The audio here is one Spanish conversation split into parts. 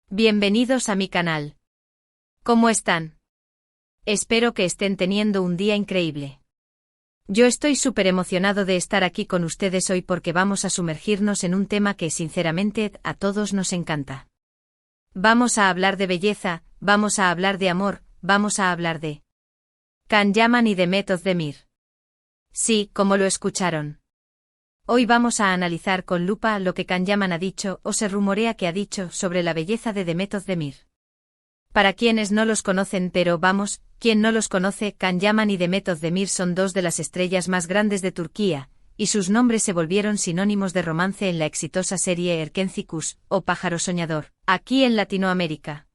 Bienvenidos a mi canal. ¿Cómo están? Espero que estén teniendo un día increíble. Yo estoy súper emocionado de estar aquí con ustedes hoy porque vamos a sumergirnos en un tema que sinceramente a todos nos encanta. Vamos a hablar de belleza, vamos a hablar de amor, vamos a hablar de Can Yaman y Demet Özdemir. Sí, como lo escucharon. Hoy vamos a analizar con lupa lo que Can Yaman ha dicho o se rumorea que ha dicho sobre la belleza de Demet Özdemir. Para quienes no los conocen, pero vamos, quien no los conoce, Can Yaman y Demet Özdemir son dos de las estrellas más grandes de Turquía, y sus nombres se volvieron sinónimos de romance en la exitosa serie Erkenci Kuş, o Pájaro Soñador, aquí en Latinoamérica.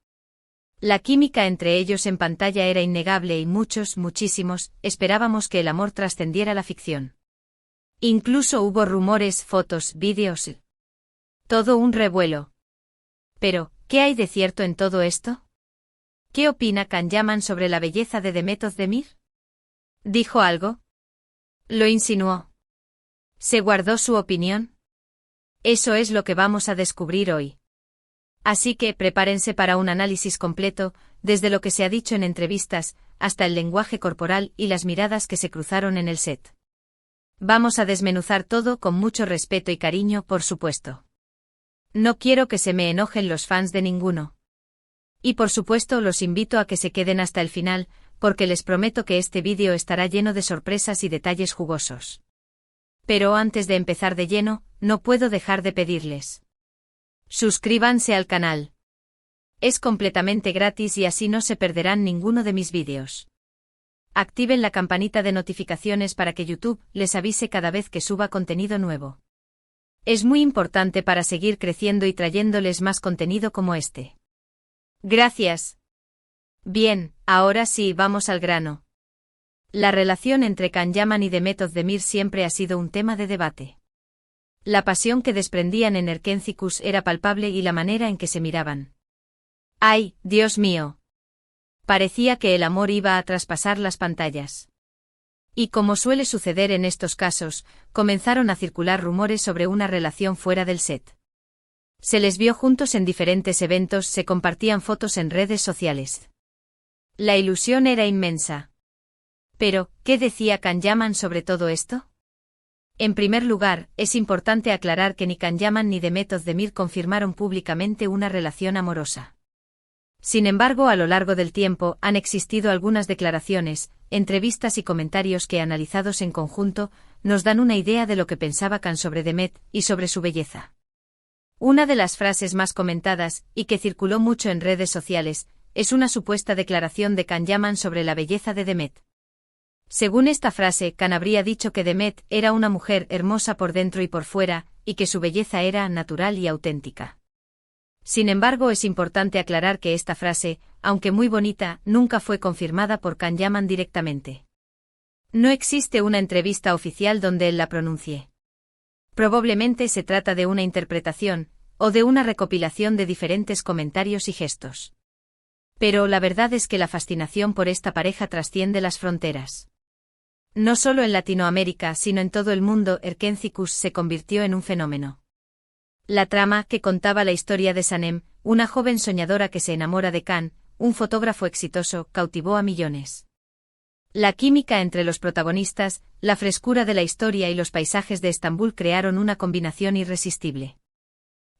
La química entre ellos en pantalla era innegable y muchísimos, esperábamos que el amor trascendiera la ficción. Incluso hubo rumores, fotos, vídeos. Todo un revuelo. Pero, ¿qué hay de cierto en todo esto? ¿Qué opina Can Yaman sobre la belleza de Demet Özdemir? ¿Dijo algo? ¿Lo insinuó? ¿Se guardó su opinión? Eso es lo que vamos a descubrir hoy. Así que prepárense para un análisis completo, desde lo que se ha dicho en entrevistas, hasta el lenguaje corporal y las miradas que se cruzaron en el set. Vamos a desmenuzar todo con mucho respeto y cariño, por supuesto. No quiero que se me enojen los fans de ninguno. Y por supuesto los invito a que se queden hasta el final, porque les prometo que este vídeo estará lleno de sorpresas y detalles jugosos. Pero antes de empezar de lleno, no puedo dejar de pedirles. Suscríbanse al canal. Es completamente gratis y así no se perderán ninguno de mis vídeos. Activen la campanita de notificaciones para que YouTube les avise cada vez que suba contenido nuevo. Es muy importante para seguir creciendo y trayéndoles más contenido como este. Gracias. Bien, ahora sí, vamos al grano. La relación entre Can Yaman y Demet Özdemir siempre ha sido un tema de debate. La pasión que desprendían en Erkenci Kuş era palpable y la manera en que se miraban. ¡Ay, Dios mío! Parecía que el amor iba a traspasar las pantallas. Y como suele suceder en estos casos, comenzaron a circular rumores sobre una relación fuera del set. Se les vio juntos en diferentes eventos, se compartían fotos en redes sociales. La ilusión era inmensa. Pero, ¿qué decía Can Yaman sobre todo esto? En primer lugar, es importante aclarar que ni Can Yaman ni Demet Özdemir confirmaron públicamente una relación amorosa. Sin embargo, a lo largo del tiempo han existido algunas declaraciones, entrevistas y comentarios que, analizados en conjunto, nos dan una idea de lo que pensaba Can sobre Demet y sobre su belleza. Una de las frases más comentadas, y que circuló mucho en redes sociales, es una supuesta declaración de Can Yaman sobre la belleza de Demet. Según esta frase, Can habría dicho que Demet era una mujer hermosa por dentro y por fuera, y que su belleza era natural y auténtica. Sin embargo, es importante aclarar que esta frase, aunque muy bonita, nunca fue confirmada por Can Yaman directamente. No existe una entrevista oficial donde él la pronuncie. Probablemente se trata de una interpretación, o de una recopilación de diferentes comentarios y gestos. Pero la verdad es que la fascinación por esta pareja trasciende las fronteras. No solo en Latinoamérica, sino en todo el mundo, Erkenci Kuş se convirtió en un fenómeno. La trama, que contaba la historia de Sanem, una joven soñadora que se enamora de Can, un fotógrafo exitoso, cautivó a millones. La química entre los protagonistas, la frescura de la historia y los paisajes de Estambul crearon una combinación irresistible.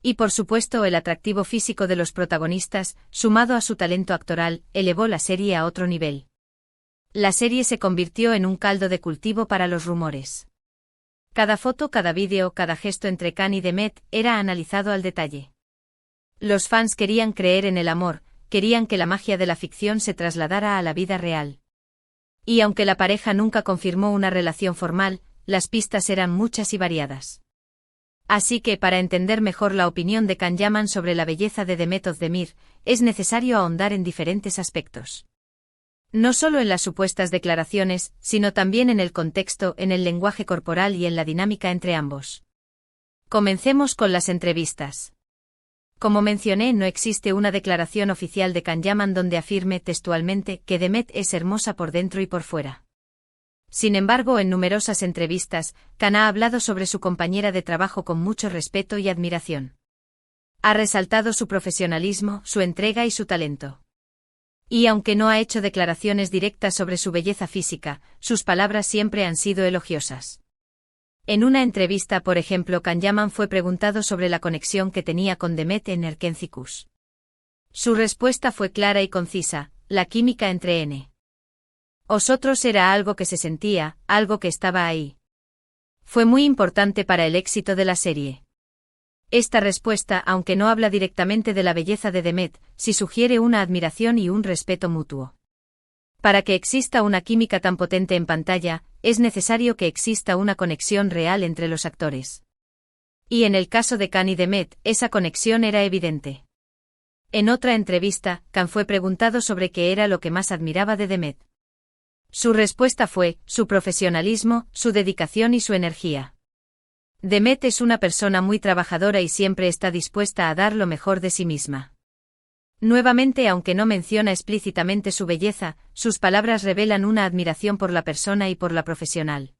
Y por supuesto el atractivo físico de los protagonistas, sumado a su talento actoral, elevó la serie a otro nivel. La serie se convirtió en un caldo de cultivo para los rumores. Cada foto, cada vídeo, cada gesto entre Can y Demet era analizado al detalle. Los fans querían creer en el amor, querían que la magia de la ficción se trasladara a la vida real. Y aunque la pareja nunca confirmó una relación formal, las pistas eran muchas y variadas. Así que para entender mejor la opinión de Can Yaman sobre la belleza de Demet Özdemir, es necesario ahondar en diferentes aspectos. No solo en las supuestas declaraciones, sino también en el contexto, en el lenguaje corporal y en la dinámica entre ambos. Comencemos con las entrevistas. Como mencioné, no existe una declaración oficial de Can Yaman donde afirme textualmente que Demet es hermosa por dentro y por fuera. Sin embargo, en numerosas entrevistas, Can ha hablado sobre su compañera de trabajo con mucho respeto y admiración. Ha resaltado su profesionalismo, su entrega y su talento. Y aunque no ha hecho declaraciones directas sobre su belleza física, sus palabras siempre han sido elogiosas. En una entrevista, por ejemplo, Can Yaman fue preguntado sobre la conexión que tenía con Demet en Erkenci-Kuş. Su respuesta fue clara y concisa: la química entre nosotros era algo que se sentía, algo que estaba ahí. Fue muy importante para el éxito de la serie. Esta respuesta, aunque no habla directamente de la belleza de Demet, sí sugiere una admiración y un respeto mutuo. Para que exista una química tan potente en pantalla, es necesario que exista una conexión real entre los actores. Y en el caso de Can y Demet, esa conexión era evidente. En otra entrevista, Can fue preguntado sobre qué era lo que más admiraba de Demet. Su respuesta fue: su profesionalismo, su dedicación y su energía. Demet es una persona muy trabajadora y siempre está dispuesta a dar lo mejor de sí misma. Nuevamente, aunque no menciona explícitamente su belleza, sus palabras revelan una admiración por la persona y por la profesional.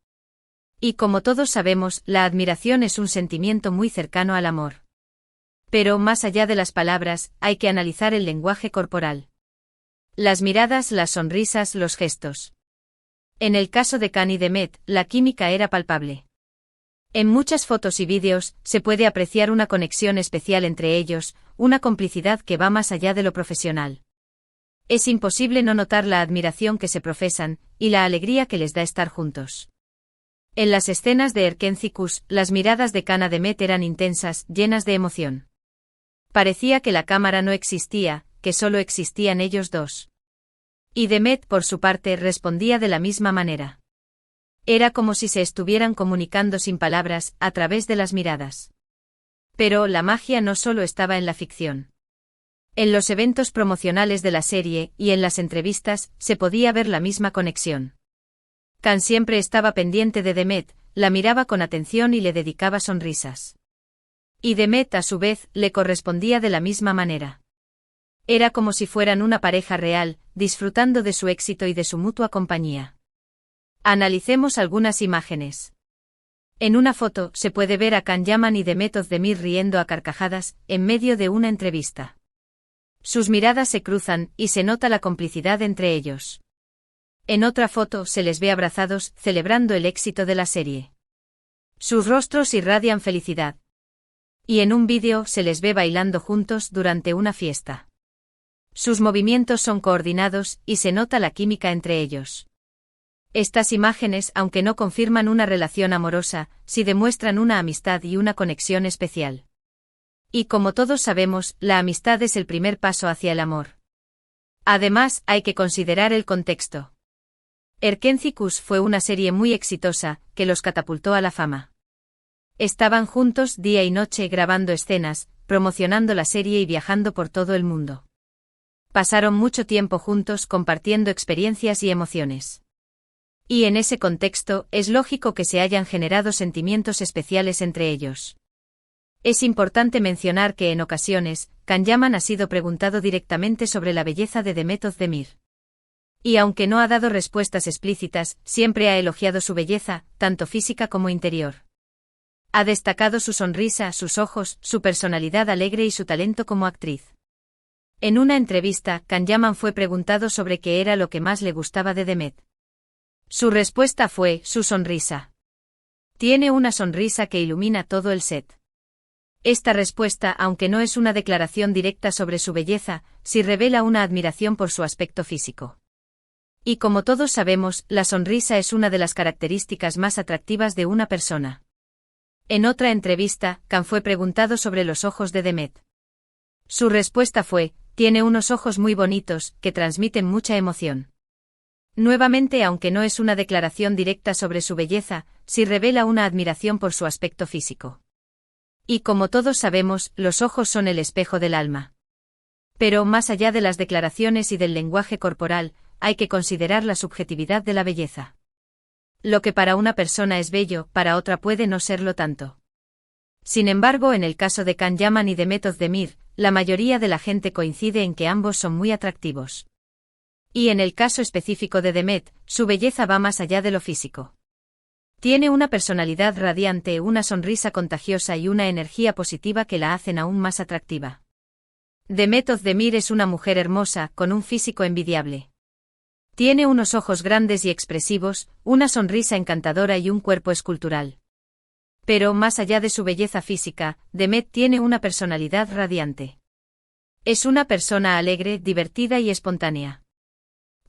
Y como todos sabemos, la admiración es un sentimiento muy cercano al amor. Pero más allá de las palabras, hay que analizar el lenguaje corporal. Las miradas, las sonrisas, los gestos. En el caso de Can y Demet, la química era palpable. En muchas fotos y vídeos, se puede apreciar una conexión especial entre ellos, una complicidad que va más allá de lo profesional. Es imposible no notar la admiración que se profesan, y la alegría que les da estar juntos. En las escenas de Erkenci-Kuş, las miradas de Can a Demet eran intensas, llenas de emoción. Parecía que la cámara no existía, que solo existían ellos dos. Y Demet, por su parte, respondía de la misma manera. Era como si se estuvieran comunicando sin palabras, a través de las miradas. Pero la magia no solo estaba en la ficción. En los eventos promocionales de la serie, y en las entrevistas, se podía ver la misma conexión. Can siempre estaba pendiente de Demet, la miraba con atención y le dedicaba sonrisas. Y Demet, a su vez, le correspondía de la misma manera. Era como si fueran una pareja real, disfrutando de su éxito y de su mutua compañía. Analicemos algunas imágenes. En una foto, se puede ver a Can Yaman y Demet Özdemir riendo a carcajadas, en medio de una entrevista. Sus miradas se cruzan, y se nota la complicidad entre ellos. En otra foto, se les ve abrazados, celebrando el éxito de la serie. Sus rostros irradian felicidad. Y en un vídeo, se les ve bailando juntos durante una fiesta. Sus movimientos son coordinados, y se nota la química entre ellos. Estas imágenes, aunque no confirman una relación amorosa, sí demuestran una amistad y una conexión especial. Y como todos sabemos, la amistad es el primer paso hacia el amor. Además, hay que considerar el contexto. Erkenci-Kuş fue una serie muy exitosa, que los catapultó a la fama. Estaban juntos día y noche grabando escenas, promocionando la serie y viajando por todo el mundo. Pasaron mucho tiempo juntos compartiendo experiencias y emociones. Y en ese contexto, es lógico que se hayan generado sentimientos especiales entre ellos. Es importante mencionar que en ocasiones, Can Yaman ha sido preguntado directamente sobre la belleza de Demet Özdemir. Y aunque no ha dado respuestas explícitas, siempre ha elogiado su belleza, tanto física como interior. Ha destacado su sonrisa, sus ojos, su personalidad alegre y su talento como actriz. En una entrevista, Can Yaman fue preguntado sobre qué era lo que más le gustaba de Demet. Su respuesta fue: su sonrisa. Tiene una sonrisa que ilumina todo el set. Esta respuesta, aunque no es una declaración directa sobre su belleza, sí revela una admiración por su aspecto físico. Y como todos sabemos, la sonrisa es una de las características más atractivas de una persona. En otra entrevista, Can fue preguntado sobre los ojos de Demet. Su respuesta fue: tiene unos ojos muy bonitos, que transmiten mucha emoción. Nuevamente, aunque no es una declaración directa sobre su belleza, sí revela una admiración por su aspecto físico. Y como todos sabemos, los ojos son el espejo del alma. Pero más allá de las declaraciones y del lenguaje corporal, hay que considerar la subjetividad de la belleza. Lo que para una persona es bello, para otra puede no serlo tanto. Sin embargo, en el caso de Can Yaman y Demet Özdemir, la mayoría de la gente coincide en que ambos son muy atractivos. Y en el caso específico de Demet, su belleza va más allá de lo físico. Tiene una personalidad radiante, una sonrisa contagiosa y una energía positiva que la hacen aún más atractiva. Demet Özdemir es una mujer hermosa, con un físico envidiable. Tiene unos ojos grandes y expresivos, una sonrisa encantadora y un cuerpo escultural. Pero más allá de su belleza física, Demet tiene una personalidad radiante. Es una persona alegre, divertida y espontánea.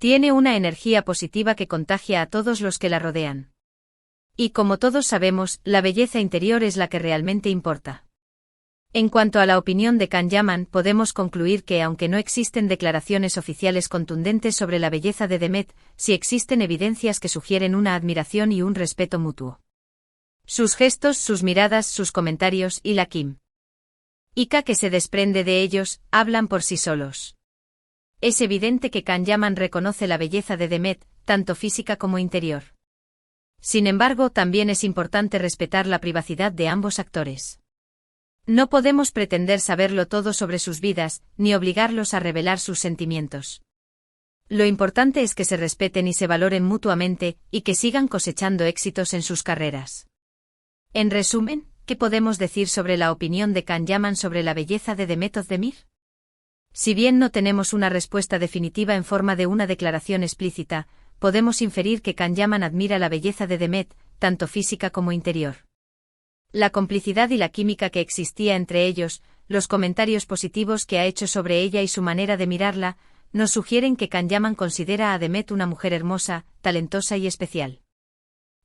Tiene una energía positiva que contagia a todos los que la rodean. Y como todos sabemos, la belleza interior es la que realmente importa. En cuanto a la opinión de Can Yaman, podemos concluir que aunque no existen declaraciones oficiales contundentes sobre la belleza de Demet, sí existen evidencias que sugieren una admiración y un respeto mutuo. Sus gestos, sus miradas, sus comentarios y la química que se desprende de ellos, hablan por sí solos. Es evidente que Can Yaman reconoce la belleza de Demet, tanto física como interior. Sin embargo, también es importante respetar la privacidad de ambos actores. No podemos pretender saberlo todo sobre sus vidas, ni obligarlos a revelar sus sentimientos. Lo importante es que se respeten y se valoren mutuamente, y que sigan cosechando éxitos en sus carreras. En resumen, ¿qué podemos decir sobre la opinión de Can Yaman sobre la belleza de Demet Özdemir? Si bien no tenemos una respuesta definitiva en forma de una declaración explícita, podemos inferir que Can Yaman admira la belleza de Demet, tanto física como interior. La complicidad y la química que existía entre ellos, los comentarios positivos que ha hecho sobre ella y su manera de mirarla, nos sugieren que Can Yaman considera a Demet una mujer hermosa, talentosa y especial.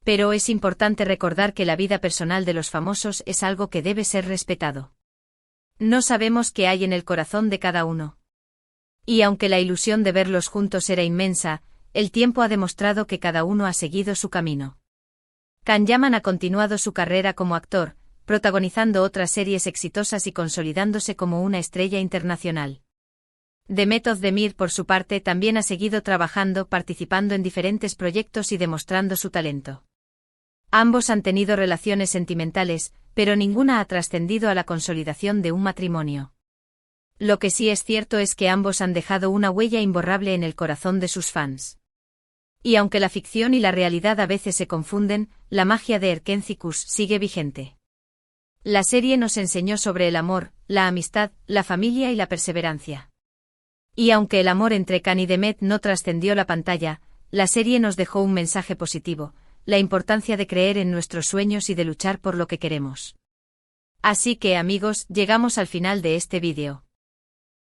Pero es importante recordar que la vida personal de los famosos es algo que debe ser respetado. No sabemos qué hay en el corazón de cada uno. Y aunque la ilusión de verlos juntos era inmensa, el tiempo ha demostrado que cada uno ha seguido su camino. Can Yaman ha continuado su carrera como actor, protagonizando otras series exitosas y consolidándose como una estrella internacional. Demet Özdemir, por su parte, también ha seguido trabajando, participando en diferentes proyectos y demostrando su talento. Ambos han tenido relaciones sentimentales, pero ninguna ha trascendido a la consolidación de un matrimonio. Lo que sí es cierto es que ambos han dejado una huella imborrable en el corazón de sus fans. Y aunque la ficción y la realidad a veces se confunden, la magia de Erkenzicus sigue vigente. La serie nos enseñó sobre el amor, la amistad, la familia y la perseverancia. Y aunque el amor entre Can y Demet no trascendió la pantalla, la serie nos dejó un mensaje positivo, la importancia de creer en nuestros sueños y de luchar por lo que queremos. Así que, amigos, llegamos al final de este vídeo.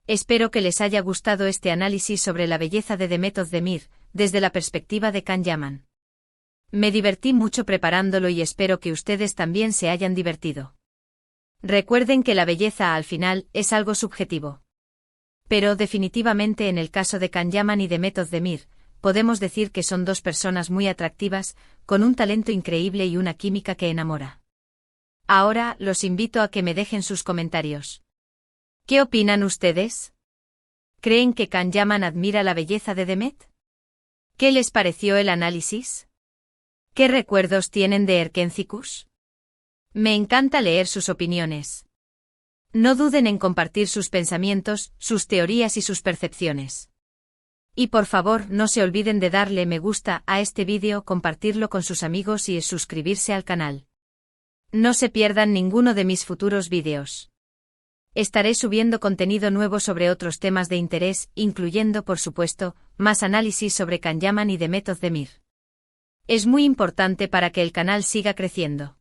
Espero que les haya gustado este análisis sobre la belleza de Demet Özdemir, desde la perspectiva de Can Yaman. Me divertí mucho preparándolo y espero que ustedes también se hayan divertido. Recuerden que la belleza al final es algo subjetivo. Pero definitivamente en el caso de Can Yaman y Demet Özdemir, podemos decir que son dos personas muy atractivas, con un talento increíble y una química que enamora. Ahora, los invito a que me dejen sus comentarios. ¿Qué opinan ustedes? ¿Creen que Can Yaman admira la belleza de Demet? ¿Qué les pareció el análisis? ¿Qué recuerdos tienen de Erkenzicus? Me encanta leer sus opiniones. No duden en compartir sus pensamientos, sus teorías y sus percepciones. Y por favor, no se olviden de darle me gusta a este vídeo, compartirlo con sus amigos y suscribirse al canal. No se pierdan ninguno de mis futuros vídeos. Estaré subiendo contenido nuevo sobre otros temas de interés, incluyendo, por supuesto, más análisis sobre Can Yaman y Demet Özdemir. Es muy importante para que el canal siga creciendo.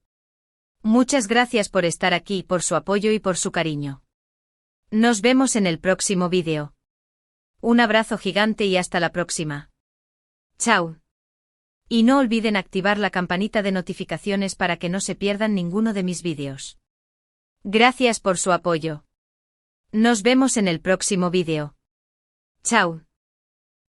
Muchas gracias por estar aquí, por su apoyo y por su cariño. Nos vemos en el próximo vídeo. Un abrazo gigante y hasta la próxima. Chao. Y no olviden activar la campanita de notificaciones para que no se pierdan ninguno de mis vídeos. Gracias por su apoyo. Nos vemos en el próximo vídeo. Chao.